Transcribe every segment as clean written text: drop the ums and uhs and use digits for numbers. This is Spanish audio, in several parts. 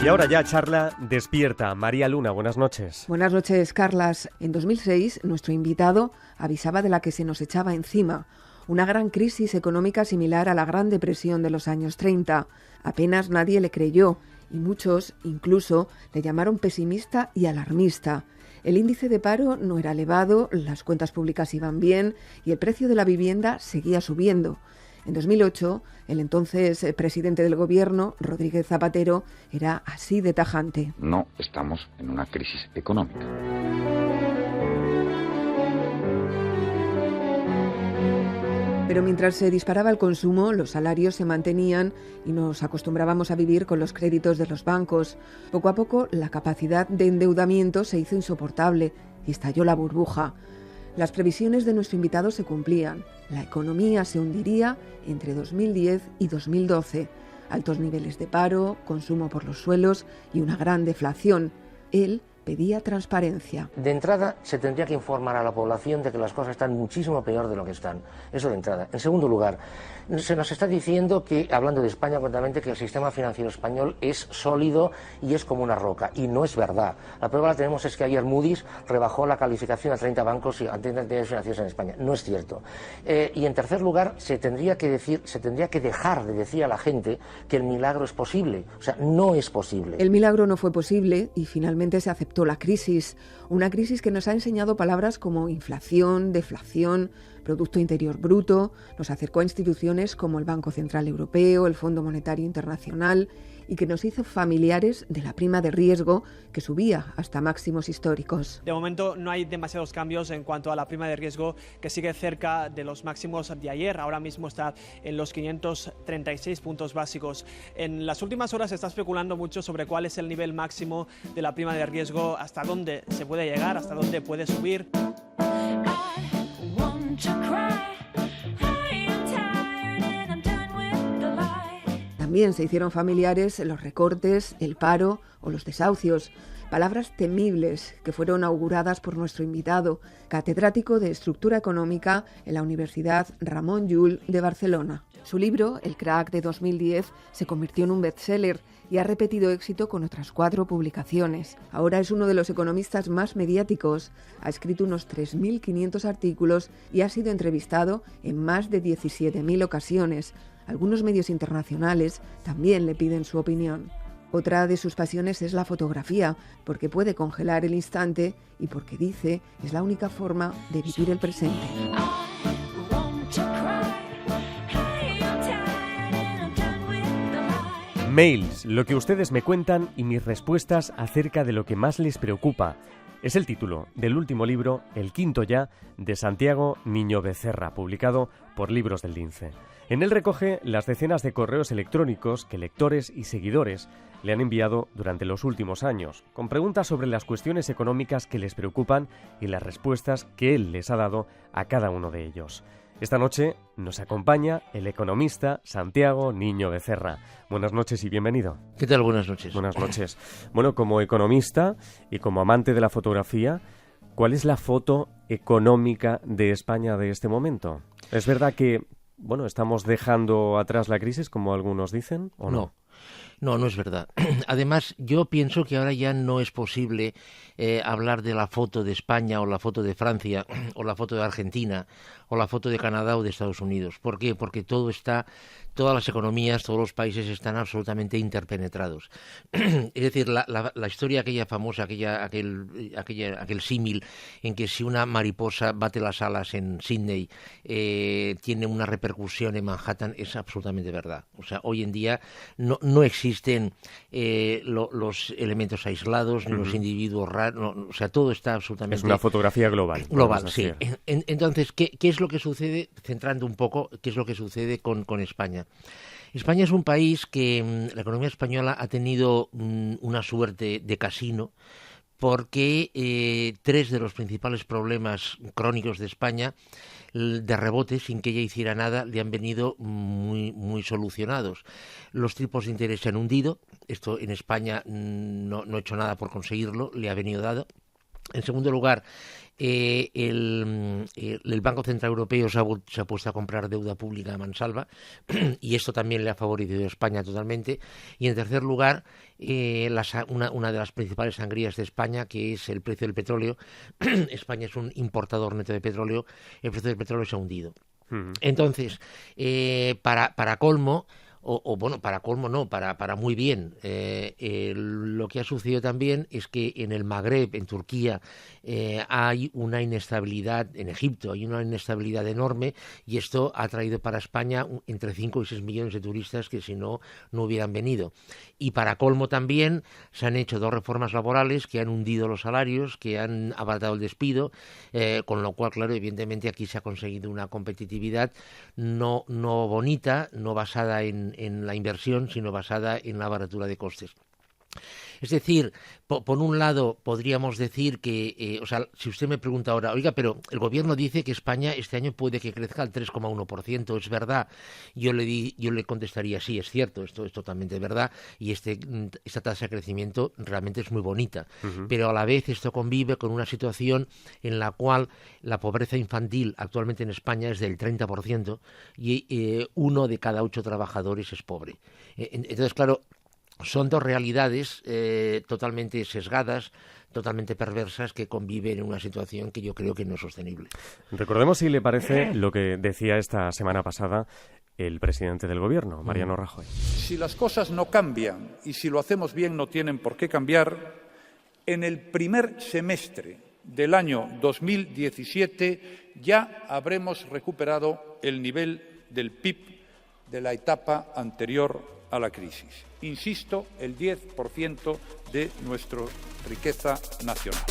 Y ahora ya charla despierta. María Luna, buenas noches. Buenas noches, Carlas. En 2006, nuestro invitado avisaba de la que se nos echaba encima, una gran crisis económica similar a la Gran Depresión de los años 30. Apenas nadie le creyó y muchos, incluso, le llamaron pesimista y alarmista. El índice de paro no era elevado, las cuentas públicas iban bien y el precio de la vivienda seguía subiendo. En 2008, el entonces presidente del gobierno, Rodríguez Zapatero, era así de tajante. No estamos en una crisis económica. Pero mientras se disparaba el consumo, los salarios se mantenían y nos acostumbrábamos a vivir con los créditos de los bancos. Poco a poco, la capacidad de endeudamiento se hizo insoportable y estalló la burbuja. Las previsiones de nuestro invitado se cumplían. La economía se hundiría entre 2010 y 2012. Altos niveles de paro, consumo por los suelos y una gran deflación. Él pedía transparencia. De entrada, se tendría que informar a la población de que las cosas están muchísimo peor de lo que están. Eso de entrada. En segundo lugar, se nos está diciendo que, hablando de España concretamente, que el sistema financiero español es sólido y es como una roca. Y no es verdad. La prueba la tenemos es que ayer Moody's rebajó la calificación a 30 bancos y a 30 entidades financieras en España. No es cierto. Y en tercer lugar, se tendría que dejar de decir a la gente que el milagro es posible. O sea, no es posible. El milagro no fue posible y finalmente se aceptó la crisis. Una crisis que nos ha enseñado palabras como inflación, deflación, Producto Interior Bruto, nos acercó a instituciones como el Banco Central Europeo, el Fondo Monetario Internacional y que nos hizo familiares de la prima de riesgo que subía hasta máximos históricos. De momento no hay demasiados cambios en cuanto a la prima de riesgo, que sigue cerca de los máximos de ayer. Ahora mismo está en los 536 puntos básicos. En las últimas horas se está especulando mucho sobre cuál es el nivel máximo de la prima de riesgo, hasta dónde se puede llegar, hasta dónde puede subir. También se hicieron familiares los recortes, el paro o los desahucios, palabras temibles que fueron auguradas por nuestro invitado, catedrático de Estructura Económica en la Universidad Ramon Llull de Barcelona. Su libro, El Crack de 2010, se convirtió en un bestseller y ha repetido éxito con otras 4 publicaciones. Ahora es uno de los economistas más mediáticos, ha escrito unos 3.500 artículos y ha sido entrevistado en más de 17.000 ocasiones. Algunos medios internacionales también le piden su opinión. Otra de sus pasiones es la fotografía, porque puede congelar el instante y porque dice es la única forma de vivir el presente. Mails, lo que ustedes me cuentan y mis respuestas acerca de lo que más les preocupa. Es el título del último libro, el quinto ya, de Santiago Niño Becerra, publicado por Libros del Lince. En él recoge las decenas de correos electrónicos que lectores y seguidores le han enviado durante los últimos años, con preguntas sobre las cuestiones económicas que les preocupan y las respuestas que él les ha dado a cada uno de ellos. Esta noche nos acompaña el economista Santiago Niño Becerra. Buenas noches y bienvenido. ¿Qué tal? Buenas noches. Buenas noches. Bueno, como economista y como amante de la fotografía, ¿cuál es la foto económica de España de este momento? ¿Es verdad que, estamos dejando atrás la crisis, como algunos dicen, o no? No es verdad. Además, yo pienso que ahora ya no es posible hablar de la foto de España o la foto de Francia o la foto de Argentina o la foto de Canadá o de Estados Unidos. ¿Por qué? Porque todas las economías, todos los países están absolutamente interpenetrados. Es decir, la historia aquella famosa, aquel símil en que si una mariposa bate las alas en Sydney tiene una repercusión en Manhattan, es absolutamente verdad. O sea, hoy en día no existen los elementos aislados ni los individuos raros, o sea, todo está absolutamente... Es una fotografía global. Global, sí. Entonces, ¿qué es lo que sucede? Centrando un poco, ¿qué es lo que sucede con España? España es un país que la economía española ha tenido una suerte de casino, porque 3 de los principales problemas crónicos de España, de rebote, sin que ella hiciera nada, le han venido muy solucionados. Los tipos de interés se han hundido, esto en España no ha hecho nada por conseguirlo, le ha venido dado. En segundo lugar, el Banco Central Europeo se ha puesto a comprar deuda pública a mansalva y esto también le ha favorecido a España totalmente. Y en tercer lugar, una de las principales sangrías de España, que es el precio del petróleo. España es un importador neto de petróleo, el precio del petróleo se ha hundido. Entonces, para colmo, para colmo no, para muy bien. Lo que ha sucedido también es que en el Magreb, en Turquía, hay una inestabilidad, en Egipto hay una inestabilidad enorme, y esto ha traído para España entre 5 y 6 millones de turistas que si no, no hubieran venido. Y para colmo también se han hecho 2 reformas laborales que han hundido los salarios, que han abaratado el despido, con lo cual, claro, evidentemente aquí se ha conseguido una competitividad no bonita, no basada en la inversión, sino basada en la baratura de costes. Es decir, por un lado podríamos decir que, si usted me pregunta ahora, oiga, pero el gobierno dice que España este año puede que crezca al 3,1%, ¿es verdad? Yo le contestaría, sí, es cierto, esto es totalmente verdad, y esta tasa de crecimiento realmente es muy bonita, pero a la vez esto convive con una situación en la cual la pobreza infantil actualmente en España es del 30% y 1 de cada 8 trabajadores es pobre. Entonces, claro, son 2 realidades totalmente sesgadas, totalmente perversas, que conviven en una situación que yo creo que no es sostenible. Recordemos, si le parece, lo que decía esta semana pasada el presidente del Gobierno, Mariano Rajoy. Si las cosas no cambian y si lo hacemos bien no tienen por qué cambiar, en el primer semestre del año 2017 ya habremos recuperado el nivel del PIB de la etapa anterior a la crisis. Insisto, el 10% de nuestra riqueza nacional.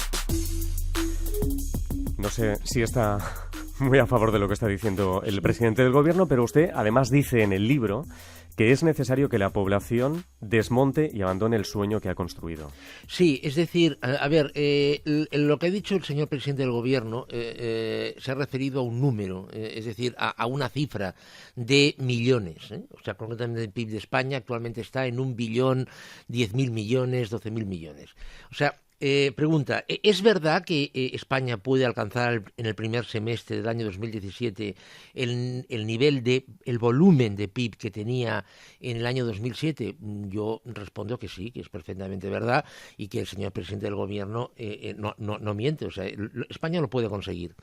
No sé si está muy a favor de lo que está diciendo el presidente del Gobierno, pero usted además dice en el libro que es necesario que la población desmonte y abandone el sueño que ha construido. Sí, es decir, lo que ha dicho el señor presidente del Gobierno se ha referido a un número, es decir, a una cifra de millones. O sea, concretamente el PIB de España actualmente está en 1.010.000 millones, 12.000 millones. O sea, pregunta, ¿es verdad que España puede alcanzar en el primer semestre del año 2017 el nivel el volumen de PIB que tenía en el año 2007? Yo respondo que sí, que es perfectamente verdad y que el señor presidente del Gobierno no miente. O sea, España lo puede conseguir.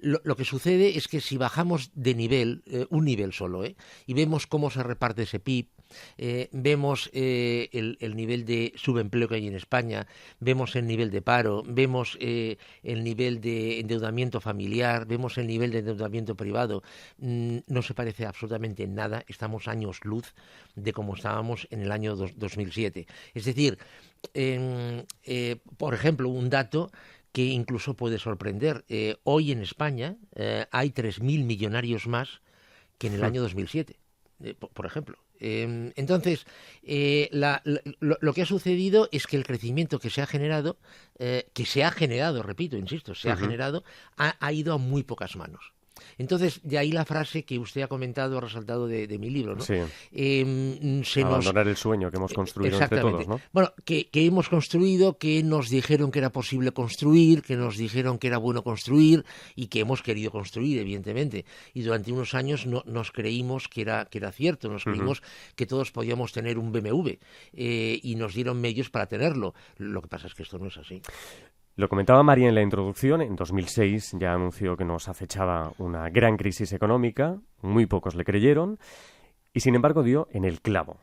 Lo que sucede es que si bajamos de nivel, un nivel solo, y vemos cómo se reparte ese PIB, vemos el nivel de subempleo que hay en España, vemos el nivel de paro, vemos el nivel de endeudamiento familiar, vemos el nivel de endeudamiento privado, no se parece absolutamente en nada, estamos años luz de cómo estábamos en el año 2007. Es decir, por ejemplo, un dato que incluso puede sorprender. Hoy en España hay 3.000 millonarios más que en el año 2007, por ejemplo. Entonces, lo que ha sucedido es que el crecimiento que se ha generado, repito, insisto, ha ido a muy pocas manos. Entonces, de ahí la frase que usted ha comentado, ha resaltado de mi libro, ¿no? Sí. Abandonar el sueño que hemos construido entre todos, ¿no? Bueno, que hemos construido, que nos dijeron que era posible construir, que nos dijeron que era bueno construir y que hemos querido construir, evidentemente. Y durante unos años nos creímos que era cierto, nos creímos que todos podíamos tener un BMW y nos dieron medios para tenerlo. Lo que pasa es que esto no es así. Lo comentaba María en la introducción, en 2006 ya anunció que nos acechaba una gran crisis económica, muy pocos le creyeron, y sin embargo dio en el clavo,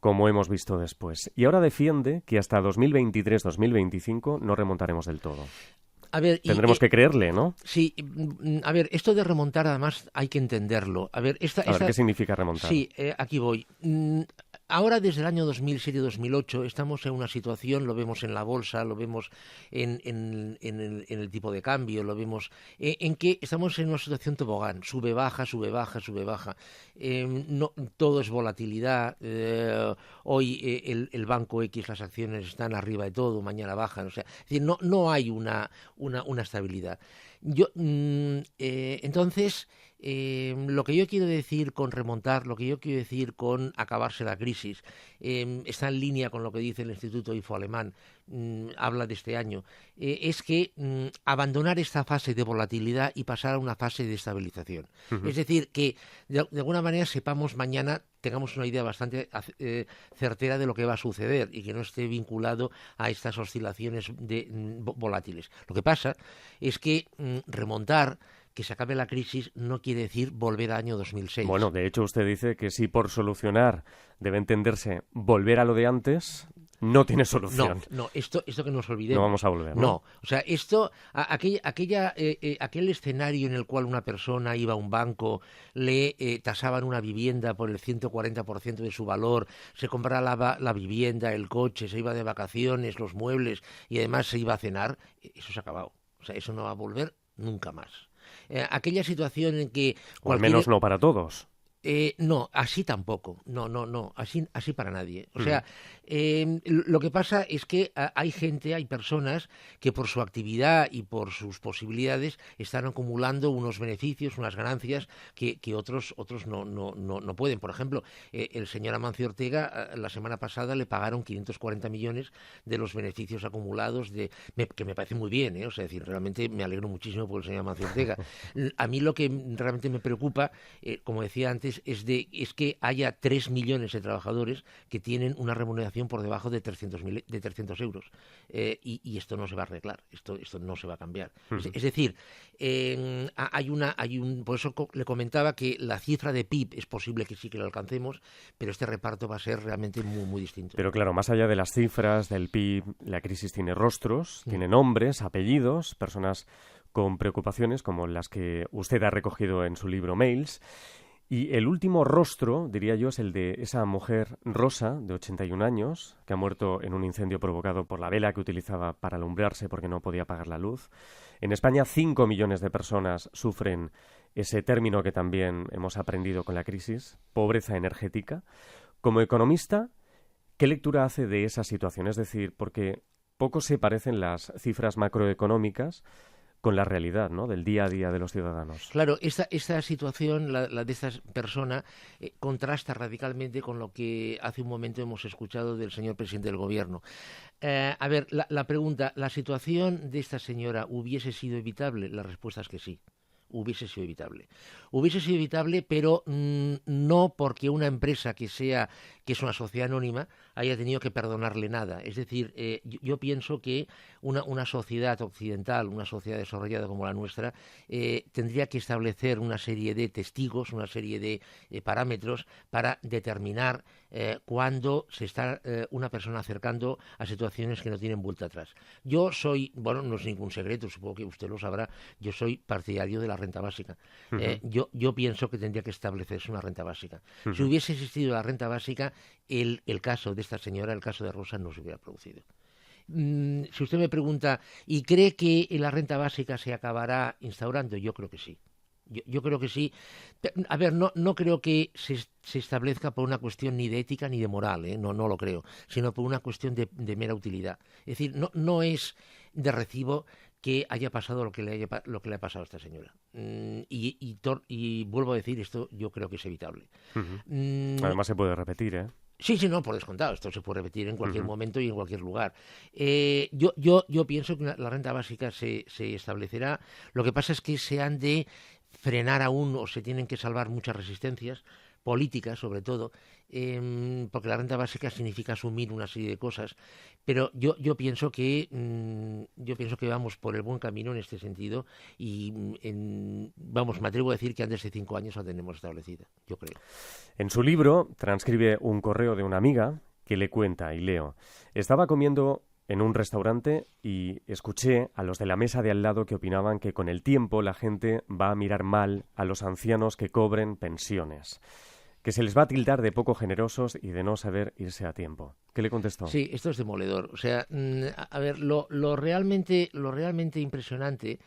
como hemos visto después. Y ahora defiende que hasta 2023-2025 no remontaremos del todo. A ver, tendremos que creerle, ¿no? Sí, a ver, esto de remontar además hay que entenderlo. A ver, ¿qué significa remontar? Sí, aquí voy. Ahora, desde el año 2007-2008, estamos en una situación, lo vemos en la bolsa, lo vemos en el tipo de cambio, lo vemos en que estamos en una situación tobogán, sube, baja, sube, baja, sube, baja. No, todo es volatilidad. Hoy el banco X, las acciones están arriba de todo, mañana bajan. O sea, es decir, no hay una estabilidad. Entonces, lo que yo quiero decir con remontar, lo que yo quiero decir con acabarse la crisis, está en línea con lo que dice el Instituto IFO alemán, habla de este año, es que abandonar esta fase de volatilidad y pasar a una fase de estabilización. Es decir, que de alguna manera sepamos mañana, tengamos una idea bastante certera de lo que va a suceder y que no esté vinculado a estas oscilaciones volátiles. Lo que pasa es que remontar, que se acabe la crisis, no quiere decir volver al año 2006. Bueno, de hecho usted dice que si por solucionar debe entenderse volver a lo de antes, no tiene solución. No, esto que nos olvidemos. No vamos a volver, ¿no? No, o sea, aquel escenario en el cual una persona iba a un banco, le tasaban una vivienda por el 140% de su valor, se compraba la vivienda, el coche, se iba de vacaciones, los muebles y además se iba a cenar, eso se ha acabado. O sea, eso no va a volver nunca más. Aquella situación en que... O al menos no para todos. No, así tampoco. No, así para nadie. O sea, lo que pasa es que hay personas que por su actividad y por sus posibilidades están acumulando unos beneficios, unas ganancias que otros no pueden. Por ejemplo, el señor Amancio Ortega la semana pasada le pagaron 540 millones de los beneficios acumulados, que me parece muy bien, o sea, es decir, realmente me alegro muchísimo por el señor Amancio Ortega. A mí lo que realmente me preocupa, como decía antes, es que haya 3 millones de trabajadores que tienen una remuneración por debajo de 300 euros. Y esto no se va a arreglar, esto no se va a cambiar. Es decir, por eso le comentaba que la cifra de PIB es posible que sí que lo alcancemos, pero este reparto va a ser realmente muy, muy distinto. Pero claro, más allá de las cifras, del PIB, la crisis tiene rostros, tiene nombres, apellidos, personas con preocupaciones como las que usted ha recogido en su libro Mails. Y el último rostro, diría yo, es el de esa mujer Rosa, de 81 años, que ha muerto en un incendio provocado por la vela que utilizaba para alumbrarse porque no podía apagar la luz. En España, 5 millones de personas sufren ese término que también hemos aprendido con la crisis, pobreza energética. Como economista, ¿qué lectura hace de esa situación? Es decir, porque poco se parecen las cifras macroeconómicas con la realidad, ¿no?, del día a día de los ciudadanos. Claro, esta situación, la de esta persona, contrasta radicalmente con lo que hace un momento hemos escuchado del señor presidente del Gobierno. A ver, la pregunta, ¿la situación de esta señora hubiese sido evitable? La respuesta es que sí. Hubiese sido evitable. Hubiese sido evitable, pero no porque una empresa que es una sociedad anónima haya tenido que perdonarle nada. Es decir, yo pienso que una sociedad occidental, una sociedad desarrollada como la nuestra, tendría que establecer una serie de testigos, una serie de parámetros para determinar cuándo se está una persona acercando a situaciones que no tienen vuelta atrás. Yo soy, bueno, no es ningún secreto, supongo que usted lo sabrá, yo soy partidario de la renta básica. Yo pienso que tendría que establecerse una renta básica. Si hubiese existido la renta básica, el caso de esta señora, el caso de Rosa, no se hubiera producido. Si usted me pregunta, ¿y cree que la renta básica se acabará instaurando? Yo creo que sí. Yo creo que sí. A ver, no creo que se establezca por una cuestión ni de ética ni de moral, no lo creo, sino por una cuestión de mera utilidad. Es decir, no es de recibo que haya pasado lo que le ha pasado a esta señora. Y vuelvo a decir, esto yo creo que es evitable. Además se puede repetir, ¿eh? Sí, no, por descontado. Esto se puede repetir en cualquier momento y en cualquier lugar. Yo pienso que la renta básica se establecerá. Lo que pasa es que se han de frenar aún o se tienen que salvar muchas resistencias políticas, sobre todo, porque la renta básica significa asumir una serie de cosas, pero yo pienso que vamos por el buen camino en este sentido y me atrevo a decir que antes de 5 años la tenemos establecida, yo creo. En su libro transcribe un correo de una amiga que le cuenta, y leo: estaba comiendo en un restaurante y escuché a los de la mesa de al lado que opinaban que con el tiempo la gente va a mirar mal a los ancianos que cobren pensiones, que se les va a tildar de poco generosos y de no saber irse a tiempo. ¿Qué le contestó? Sí, esto es demoledor. O sea, a ver, lo realmente impresionante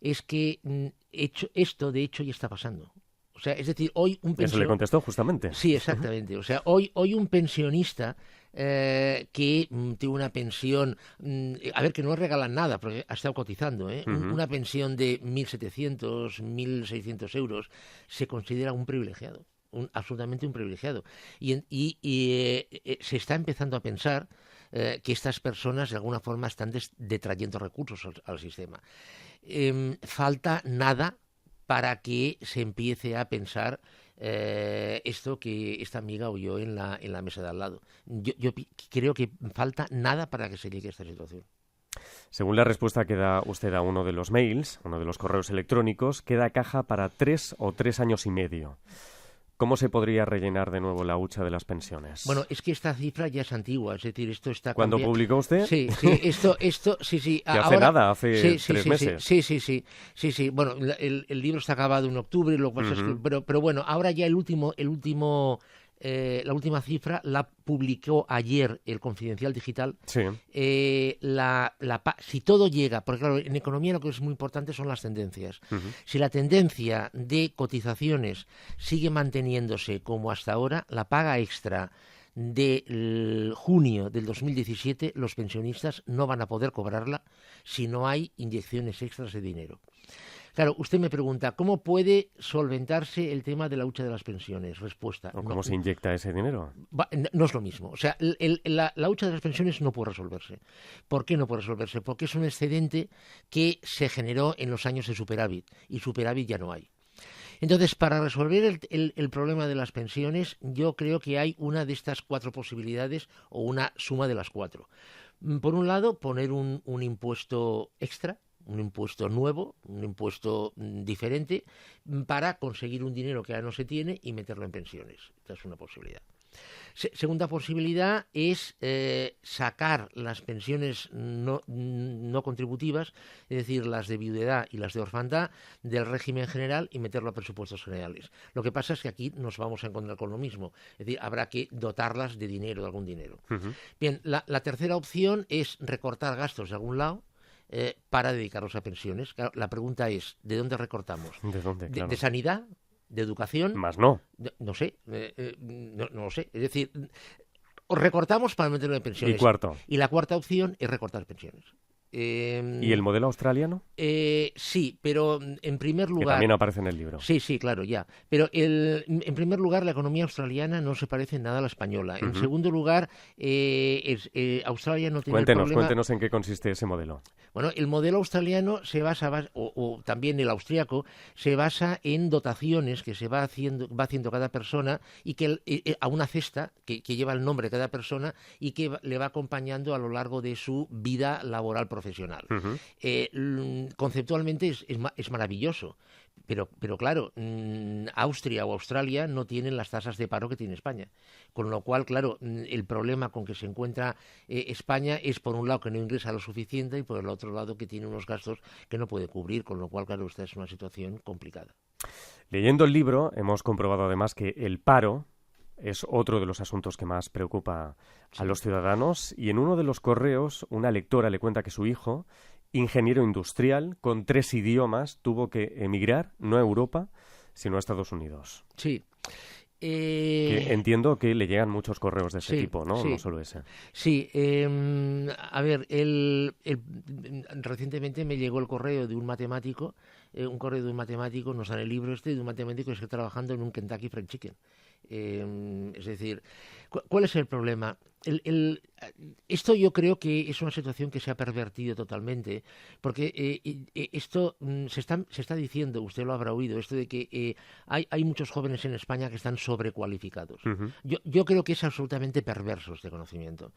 es que esto de hecho ya está pasando. O sea, es decir, hoy un pensionista... Eso le contestó justamente. Sí, exactamente. O sea, hoy un pensionista que tiene una pensión, a ver, que no regalan nada, porque ha estado cotizando, una pensión de 1.700, 1.600 euros, se considera un privilegiado, absolutamente un privilegiado. Y se está empezando a pensar que estas personas de alguna forma están detrayendo recursos al sistema. Falta nada para que se empiece a pensar esto que esta amiga oyó en la mesa de al lado. Yo creo que falta nada para que se llegue a esta situación. Según la respuesta que da usted a uno de los mails, uno de los correos electrónicos, queda caja para 3 o 3 años y medio. ¿Cómo se podría rellenar de nuevo la hucha de las pensiones? Bueno, es que esta cifra ya es antigua, es decir, esto está ¿Cuándo publicó usted? Sí, esto, sí. Que hace nada, hace 3 meses. Sí. Bueno, el libro está acabado en octubre, lo que pasa es que, pero bueno, ahora ya la última cifra la publicó ayer el Confidencial Digital. Sí. Si todo llega, porque claro, en economía lo que es muy importante son las tendencias. Si la tendencia de cotizaciones sigue manteniéndose como hasta ahora, la paga extra de junio del 2017 los pensionistas no van a poder cobrarla si no hay inyecciones extras de dinero. Claro, usted me pregunta, ¿cómo puede solventarse el tema de la hucha de las pensiones? Respuesta. ¿O cómo se inyecta ese dinero? No es lo mismo. O sea, la hucha de las pensiones no puede resolverse. ¿Por qué no puede resolverse? Porque es un excedente que se generó en los años de superávit, y superávit ya no hay. Entonces, para resolver el problema de las pensiones, yo creo que hay una de estas 4 posibilidades o una suma de las 4. Por un lado, poner un impuesto extra, un impuesto nuevo, un impuesto diferente, para conseguir un dinero que ya no se tiene y meterlo en pensiones. Esta es una posibilidad. Segunda posibilidad es sacar las pensiones no contributivas, es decir, las de viudedad y las de orfandad, del régimen general y meterlo a presupuestos generales. Lo que pasa es que aquí nos vamos a encontrar con lo mismo, es decir, habrá que dotarlas de dinero, de algún dinero. Bien, la tercera opción es recortar gastos de algún lado, para dedicarlos a pensiones. Claro, la pregunta es, ¿de dónde recortamos? ¿De dónde? Claro. ¿De sanidad? ¿De educación? Más no. No sé. No lo sé. Es decir, recortamos para meterlo en pensiones. Y la cuarta opción es recortar pensiones. ¿Y el modelo australiano? Sí, pero en primer lugar... Que también aparece en el libro. Sí, claro, ya. Pero en primer lugar, la economía australiana no se parece en nada a la española. En segundo lugar, Australia no tiene Cuéntenos en qué consiste ese modelo. Bueno, el modelo australiano se basa, o también el austriaco, se basa en dotaciones que va haciendo cada persona, y que a una cesta que lleva el nombre de cada persona y que le va acompañando a lo largo de su vida laboral profesional. Conceptualmente es maravilloso, pero claro, Austria o Australia no tienen las tasas de paro que tiene España, con lo cual, claro, el problema con que se encuentra España es, por un lado, que no ingresa lo suficiente, y por el otro lado, que tiene unos gastos que no puede cubrir, con lo cual, claro, esta es una situación complicada. Leyendo el libro hemos comprobado además que el paro es otro de los asuntos que más preocupa a los ciudadanos, y en uno de los correos una lectora le cuenta que su hijo, ingeniero industrial con 3 idiomas, tuvo que emigrar no a Europa, sino a Estados Unidos. Sí. Que entiendo que le llegan muchos correos de ese tipo, ¿no? Sí. No solo ese. Sí. A ver, recientemente me llegó el correo de un matemático, nos dan el libro de un matemático que está trabajando en un Kentucky Fried Chicken. Es decir, ¿cuál es el problema? Esto yo creo que es una situación que se ha pervertido totalmente, porque esto se está diciendo, usted lo habrá oído, esto de que hay muchos jóvenes en España que están sobrecualificados. Yo creo que es absolutamente perverso este conocimiento.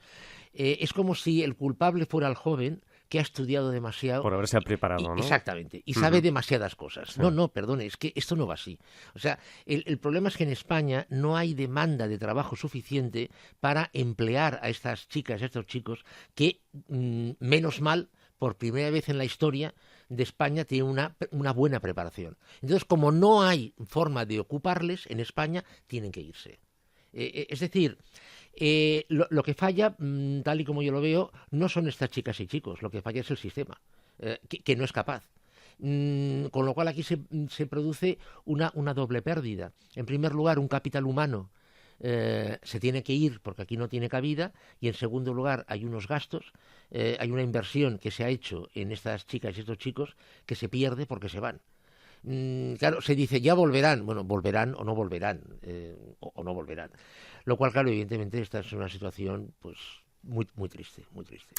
Es como si el culpable fuera el joven que ha estudiado demasiado. Por haberse preparado, ¿no? Exactamente, y sabe demasiadas cosas. Sí. No, perdone, es que esto no va así. O sea, el problema es que en España no hay demanda de trabajo suficiente para emplear a estas chicas, a estos chicos, que, menos mal, por primera vez en la historia de España, tienen una buena preparación. Entonces, como no hay forma de ocuparles en España, tienen que irse. Es decir, lo que falla, tal y como yo lo veo, no son estas chicas y chicos, lo que falla es el sistema, que no es capaz. Con lo cual aquí se produce una doble pérdida. En primer lugar, un capital humano se tiene que ir porque aquí no tiene cabida, y en segundo lugar hay unos gastos, hay una inversión que se ha hecho en estas chicas y estos chicos que se pierde porque se van. Claro, se dice, ya volverán. Bueno, volverán o no volverán, o no volverán. Lo cual, claro, evidentemente esta es una situación, pues, muy, muy triste, muy triste.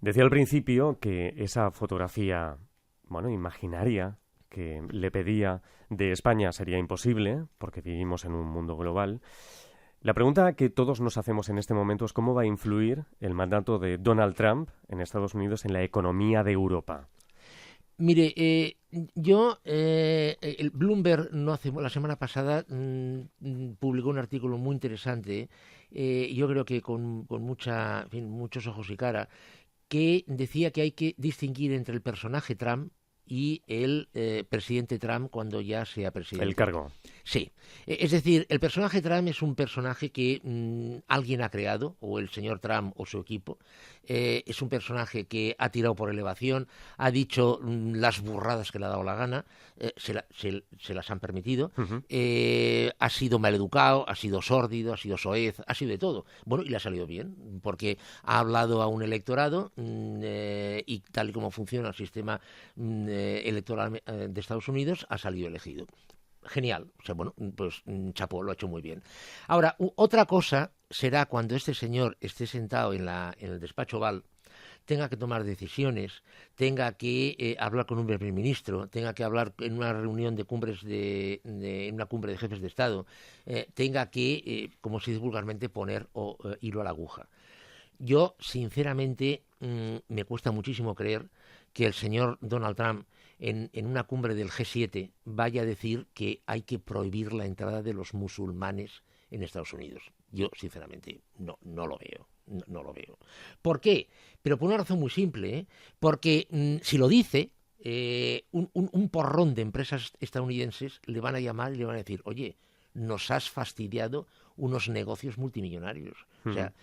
Decía al principio que esa fotografía, bueno, imaginaria, que le pedía de España sería imposible, porque vivimos en un mundo global. La pregunta que todos nos hacemos en este momento es cómo va a influir el mandato de Donald Trump en Estados Unidos en la economía de Europa. Mire, el Bloomberg la semana pasada publicó un artículo muy interesante, yo creo que con muchos ojos y cara, que decía que hay que distinguir entre el personaje Trump y el presidente Trump cuando ya sea presidente. El cargo. Sí. Es decir, el personaje Trump es un personaje que alguien ha creado, o el señor Trump o su equipo. Es un personaje que ha tirado por elevación, ha dicho las burradas que le ha dado la gana, se las han permitido, ha sido maleducado, ha sido sórdido, ha sido soez, ha sido de todo. Bueno, y le ha salido bien, porque ha hablado a un electorado y tal y como funciona el sistema electoral de Estados Unidos, ha salido elegido. Genial, o sea, bueno, pues chapó, lo ha hecho muy bien. Ahora, otra cosa será cuando este señor esté sentado en el despacho Oval, tenga que tomar decisiones, tenga que hablar con un primer ministro, tenga que hablar en una reunión de cumbres en una cumbre de jefes de Estado, tenga que, como se dice vulgarmente, poner hilo a la aguja. Yo, sinceramente, me cuesta muchísimo creer que el señor Donald Trump en una cumbre del G7 vaya a decir que hay que prohibir la entrada de los musulmanes en Estados Unidos. Yo, sinceramente, no lo veo. No lo veo. ¿Por qué? Pero por una razón muy simple, porque si lo dice, un porrón de empresas estadounidenses le van a llamar y le van a decir, oye, nos has fastidiado unos negocios multimillonarios. O sea,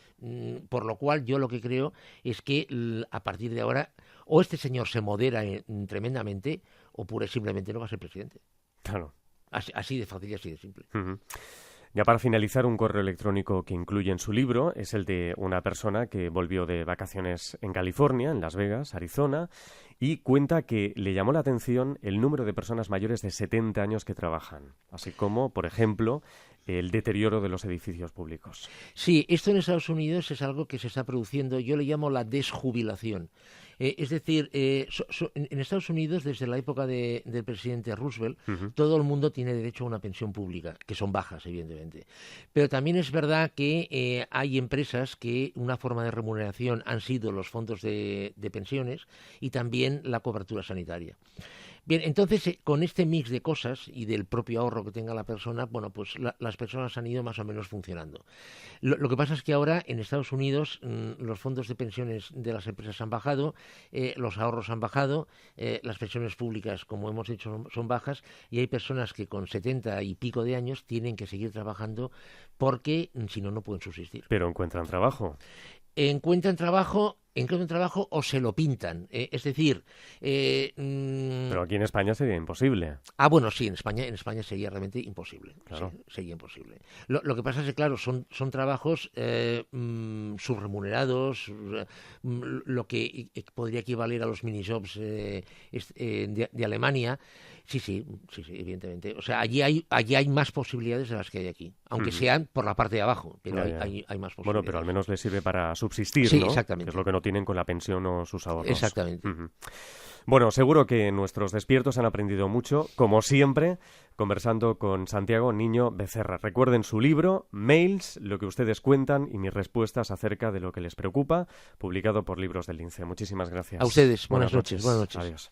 por lo cual yo lo que creo es que a partir de ahora o este señor se modera tremendamente o pura y simplemente no va a ser presidente. Claro. Así de fácil y así de simple. Ya para finalizar, un correo electrónico que incluye en su libro es el de una persona que volvió de vacaciones en California, en Las Vegas, Arizona, y cuenta que le llamó la atención el número de personas mayores de 70 años que trabajan, así como, por ejemplo, el deterioro de los edificios públicos. Sí, esto en Estados Unidos es algo que se está produciendo, yo le llamo la desjubilación. Es decir, en Estados Unidos, desde la época del presidente Roosevelt, todo el mundo tiene derecho a una pensión pública, que son bajas, evidentemente. Pero también es verdad que hay empresas que una forma de remuneración han sido los fondos de pensiones y también la cobertura sanitaria. Bien, entonces, con este mix de cosas y del propio ahorro que tenga la persona, bueno, pues las personas han ido más o menos funcionando. Lo que pasa es que ahora en Estados Unidos los fondos de pensiones de las empresas han bajado, los ahorros han bajado, las pensiones públicas, como hemos dicho, son bajas, y hay personas que con 70 y pico de años tienen que seguir trabajando porque si no, no pueden subsistir. Pero encuentran trabajo. Encuentran trabajo o se lo pintan. Es decir... Pero aquí en España sería imposible. Bueno, sí, en España sería realmente imposible. Claro. Sí, sería imposible. Lo que pasa es que, claro, son trabajos subremunerados, lo que podría equivaler a los minijobs de Alemania. Sí, evidentemente. O sea, allí hay más posibilidades de las que hay aquí, aunque sean por la parte de abajo, pero hay más posibilidades. Bueno, pero al menos les sirve para subsistir, sí, ¿no? Exactamente. Que es lo que no tienen con la pensión o sus ahorros. Exactamente. Bueno, seguro que nuestros despiertos han aprendido mucho, como siempre, conversando con Santiago Niño Becerra. Recuerden su libro, Mails, lo que ustedes cuentan y mis respuestas acerca de lo que les preocupa, publicado por Libros del Lince. Muchísimas gracias. A ustedes, buenas noches. Adiós.